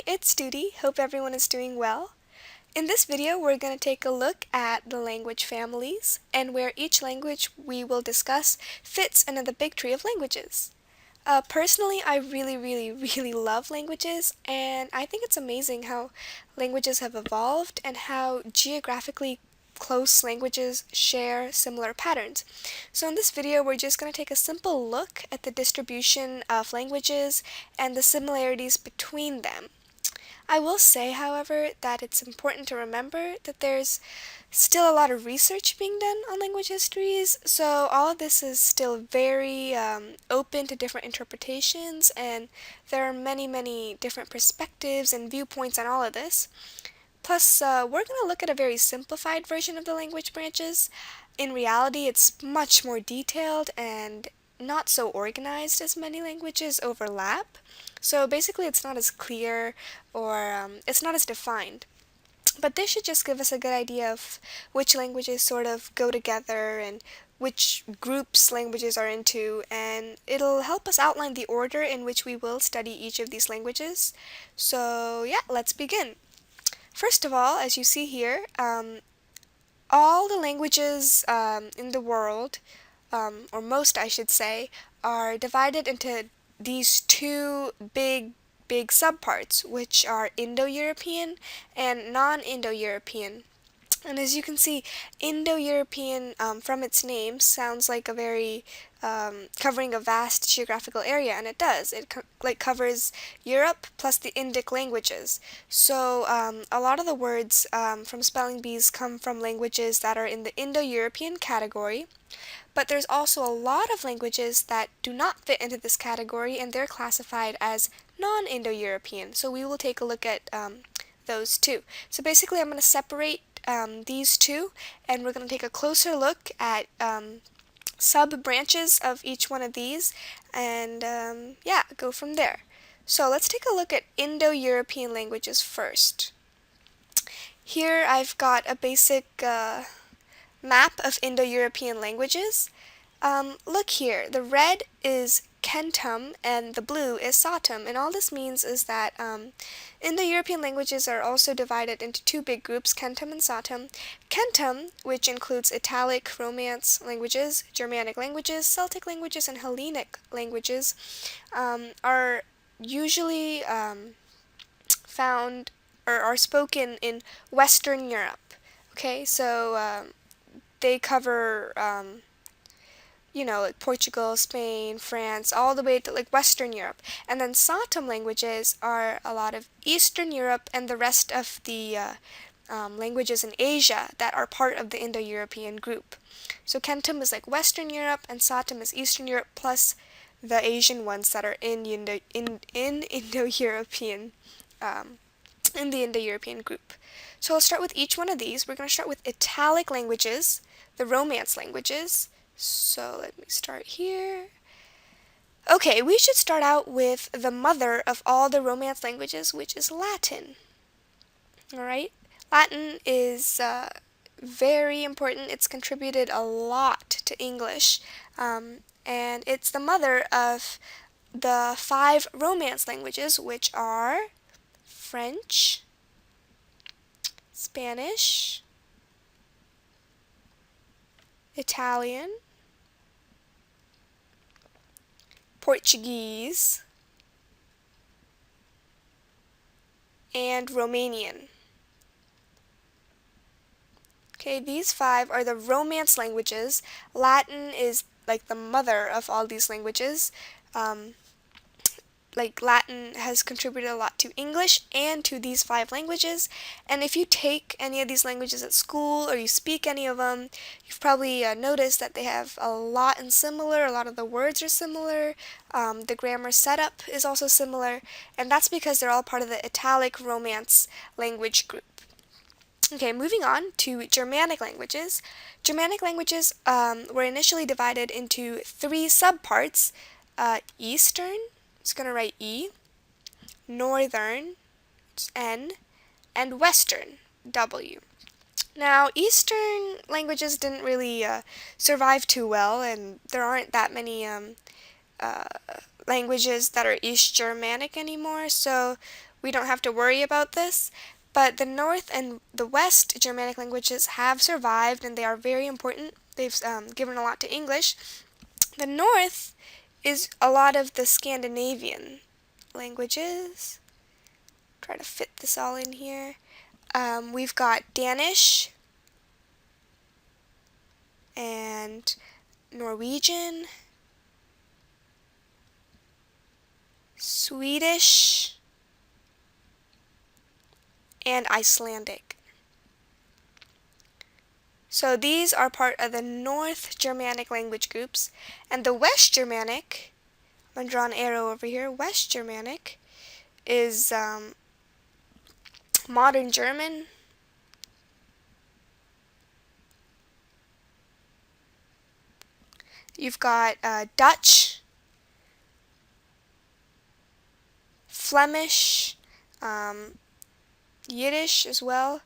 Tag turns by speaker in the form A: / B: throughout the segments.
A: Hi, it's Duty. Hope everyone is doing well. In this video, we're going to take a look at the language families and where each language we will discuss fits into the big tree of languages. Personally, I really love languages, and I think it's amazing how languages have evolved and how geographically close languages share similar patterns. So in this video, we're just going to take a simple look at the distribution of languages and the similarities between them. I will say, however, that it's important to remember that there's still a lot of research being done on language histories, so all of this is still very open to different interpretations, and there are many different perspectives and viewpoints on all of this. Plus, we're going to look at a very simplified version of the language branches. In reality, it's much more detailed and not so organized as many languages overlap. So basically, it's not as clear or it's not as defined. But this should just give us a good idea of which languages sort of go together and which groups languages are into, and it'll help us outline the order in which we will study each of these languages. So yeah, let's begin. First of all, as you see here, all the languages in the world, or most I should say, are divided into these two big subparts, which are Indo-European and non-Indo-European. And as you can see, Indo-European, from its name, sounds like a very covering a vast geographical area, and it does. It covers Europe plus the Indic languages. So a lot of the words from spelling bees come from languages that are in the Indo-European category. But there's also a lot of languages that do not fit into this category, and they're classified as non-Indo-European. So we will take a look at those two. So basically, I'm going to separate these two, and we're going to take a closer look at sub-branches of each one of these, and yeah, go from there. So let's take a look at Indo-European languages first. Here I've got a basic map of Indo-European languages. Look here, the red is Kentum and the blue is Satem, and all this means is that Indo-European languages are also divided into two big groups, Kentum and Satem. Kentum, which includes Italic, Romance languages, Germanic languages, Celtic languages, and Hellenic languages, are usually found or are spoken in Western Europe. Okay, so they cover like Portugal, Spain, France, all the way to like Western Europe. And then Satem languages are a lot of Eastern Europe and the rest of the languages in Asia that are part of the Indo-European group. So Kentum is like Western Europe, and Satem is Eastern Europe plus the Asian ones that are in Indo-European in the Indo-European group. So I'll start with each one of these. We're going to start with Italic languages, the Romance languages. So let me start here. Okay, we should start out with the mother of all the Romance languages, which is Latin. Alright? Latin is very important. It's contributed a lot to English, and it's the mother of the 5 Romance languages, which are French, Spanish, Italian, Portuguese, and Romanian. Okay, these 5 are the Romance languages. Latin is like the mother of all these languages. Latin has contributed a lot to English and to these 5 languages, and if you take any of these languages at school or you speak any of them, you've probably noticed that they have a lot in similar. A lot of the words are similar. The grammar setup is also similar, and that's because they're all part of the Italic Romance language group. Okay, moving on to Germanic languages. Germanic languages were initially divided into 3 subparts: Eastern, it's going to write E, Northern, it's N, and Western, W. Now, Eastern languages didn't really survive too well, and there aren't that many languages that are East Germanic anymore, so we don't have to worry about this. But the North and the West Germanic languages have survived, and they are very important. They've given a lot to English. The North is a lot of the Scandinavian languages. Try to fit this all in here. We've got Danish and Norwegian, Swedish, and Icelandic. So these are part of the North Germanic language groups, and the West Germanic, I'm going to draw an arrow over here, West Germanic is modern German, you've got Dutch, Flemish, Yiddish as well.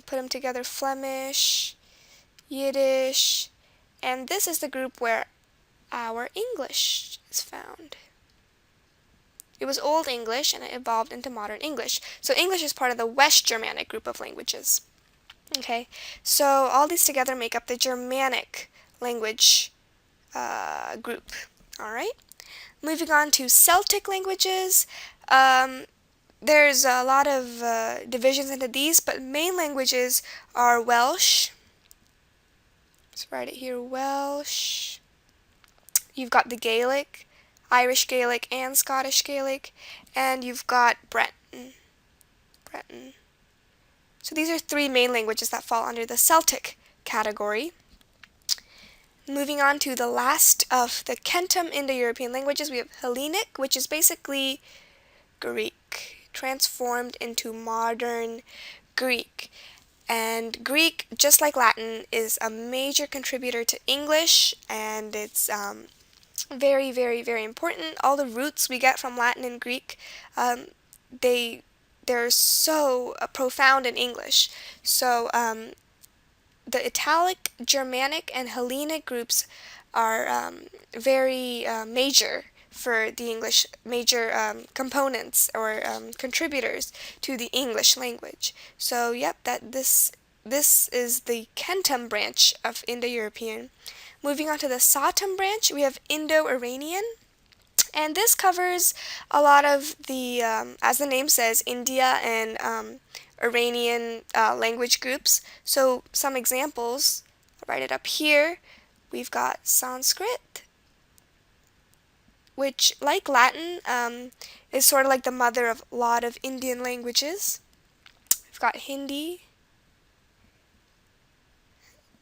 A: Put them together, Flemish, Yiddish, and this is the group where our English is found. It was Old English and it evolved into Modern English. So English is part of the West Germanic group of languages. Okay, so all these together make up the Germanic language group. All right, moving on to Celtic languages. There's a lot of divisions into these, but main languages are Welsh. Let's write it here, Welsh. You've got the Gaelic, Irish Gaelic and Scottish Gaelic, and you've got Breton. So these are three main languages that fall under the Celtic category. Moving on to the last of the Kentum Indo-European languages, we have Hellenic, which is basically Greek, transformed into modern Greek. And Greek, just like Latin, is a major contributor to English, and it's very, very, very important. All the roots we get from Latin and Greek, they're so profound in English. So the Italic, Germanic, and Hellenic groups are very major for the English, major components or contributors to the English language. So yep, this is the Kentum branch of Indo-European. Moving on to the Satem branch, we have Indo-Iranian, and this covers a lot of the, as the name says, India and Iranian language groups. So some examples, I'll write it up here. We've got Sanskrit, which, like Latin, is sort of like the mother of a lot of Indian languages. We've got Hindi.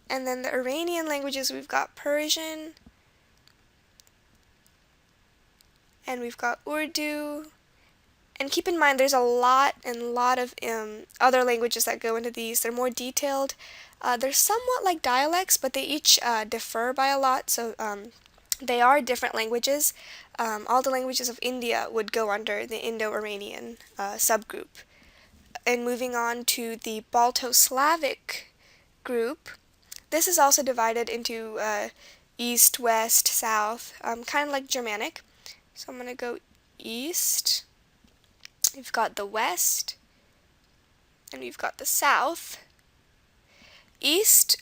A: And then the Iranian languages, we've got Persian. And we've got Urdu. And keep in mind, there's a lot of other languages that go into these. They're more detailed. They're somewhat like dialects, but they each differ by a lot. So they are different languages. All the languages of India would go under the Indo-Iranian subgroup. And moving on to the Balto-Slavic group, this is also divided into east, west, south, kind of like Germanic. So I'm going to go east. We've got the west, and we've got the south. East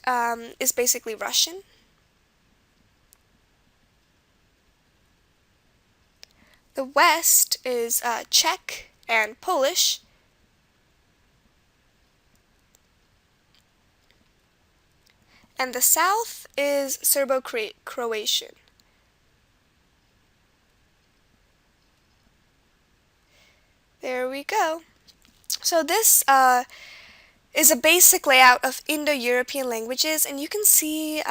A: is basically Russian. The west is Czech and Polish. And the south is Serbo-Croatian. There we go. So this is a basic layout of Indo-European languages, and you can see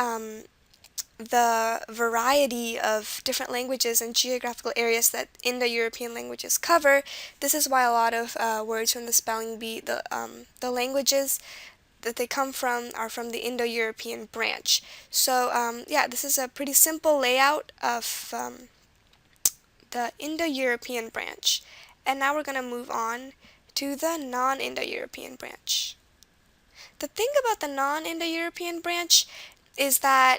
A: the variety of different languages and geographical areas that Indo-European languages cover. This is why a lot of words from the spelling bee, the languages that they come from are from the Indo-European branch. So yeah, this is a pretty simple layout of the Indo-European branch. And now we're going to move on to the non-Indo-European branch. The thing about the non-Indo-European branch is that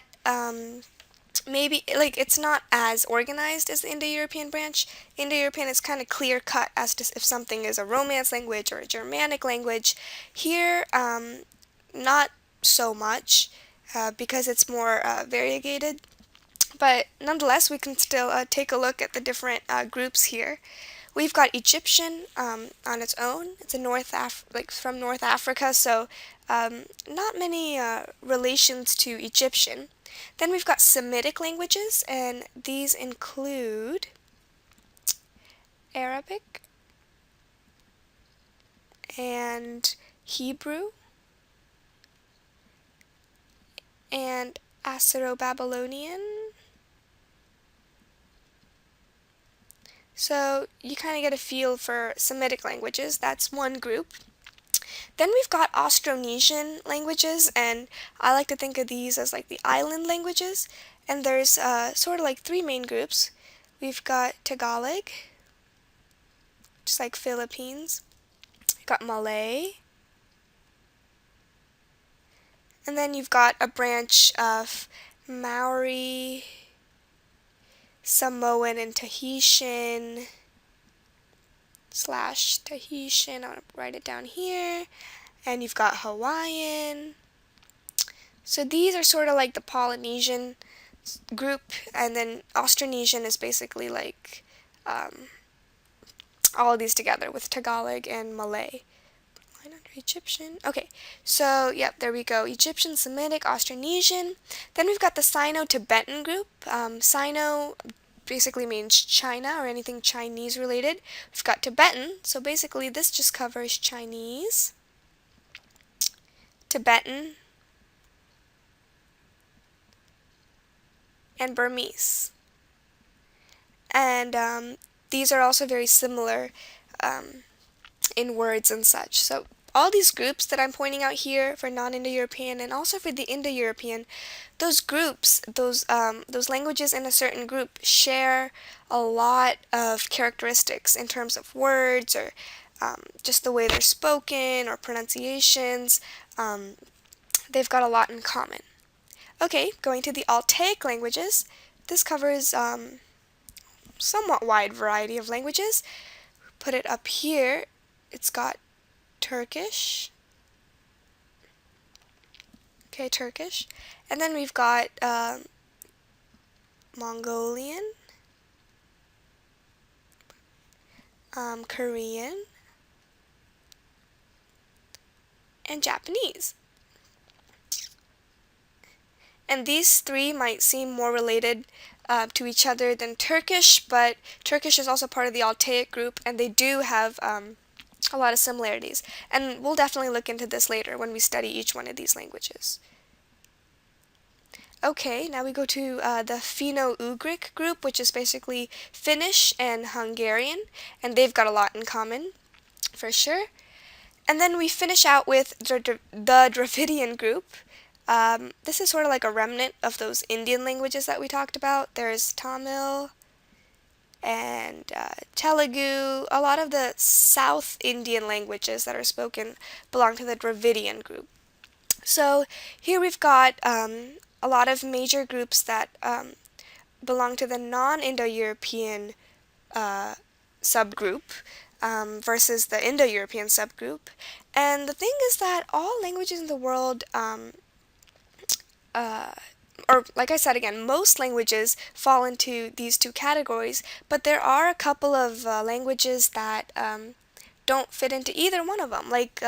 A: maybe like it's not as organized as the Indo-European branch. Indo-European is kind of clear cut as to if something is a Romance language or a Germanic language. Here, not so much because it's more variegated. But nonetheless, we can still take a look at the different groups here. We've got Egyptian on its own. It's a like from North Africa, so not many relations to Egyptian. Then we've got Semitic languages, and these include Arabic and Hebrew and Assyro-Babylonian. So you kind of get a feel for Semitic languages. That's one group. Then we've got Austronesian languages, and I like to think of these as like the island languages. And there's sort of like three main groups. We've got Tagalog, just like Philippines. We've got Malay. And then you've got a branch of Maori, Samoan, and Tahitian / Tahitian. I'm going to write it down here. And you've got Hawaiian. So these are sort of like the Polynesian group, and then Austronesian is basically like all of these together with Tagalog and Malay. Line under Egyptian. Okay, so yep, there we go. Egyptian, Semitic, Austronesian. Then we've got the Sino-Tibetan group. Sino basically means China or anything Chinese related. We've got Tibetan, so basically this just covers Chinese, Tibetan, and Burmese. And these are also very similar in words and such. So all these groups that I'm pointing out here for non-Indo-European and also for the Indo-European, those groups, those languages in a certain group share a lot of characteristics in terms of words or just the way they're spoken or pronunciations. They've got a lot in common. Okay, going to the Altaic languages. This covers somewhat wide variety of languages. Put it up here. It's got Turkish. Okay, Turkish. And then we've got Mongolian, Korean, and Japanese. And these three might seem more related to each other than Turkish, but Turkish is also part of the Altaic group, and they do have a lot of similarities. And we'll definitely look into this later when we study each one of these languages. Okay, now we go to the Finno-Ugric group, which is basically Finnish and Hungarian, and they've got a lot in common, for sure. And then we finish out with the Dravidian group. This is sort of like a remnant of those Indian languages that we talked about. There's Tamil and Telugu. A lot of the South Indian languages that are spoken belong to the Dravidian group. So here we've got a lot of major groups that belong to the non-Indo-European subgroup versus the Indo-European subgroup. And the thing is that all languages in the world or like I said again, most languages fall into these two categories, but there are a couple of languages that don't fit into either one of them, like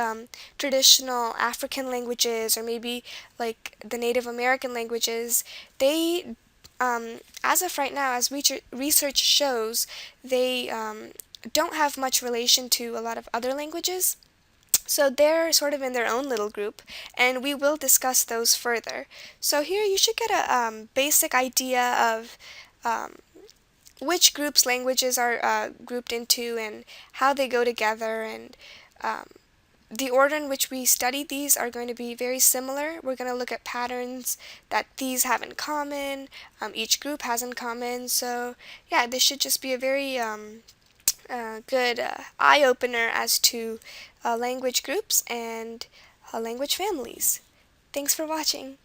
A: traditional African languages or maybe like the Native American languages. They, as of right now, as research shows, they don't have much relation to a lot of other languages. So they're sort of in their own little group, and we will discuss those further. So here you should get a basic idea of which groups languages are grouped into and how they go together, and the order in which we study these are going to be very similar. We're going to look at patterns that these have in common, each group has in common. So yeah, this should just be a very good eye-opener as to language groups and language families. Thanks for watching.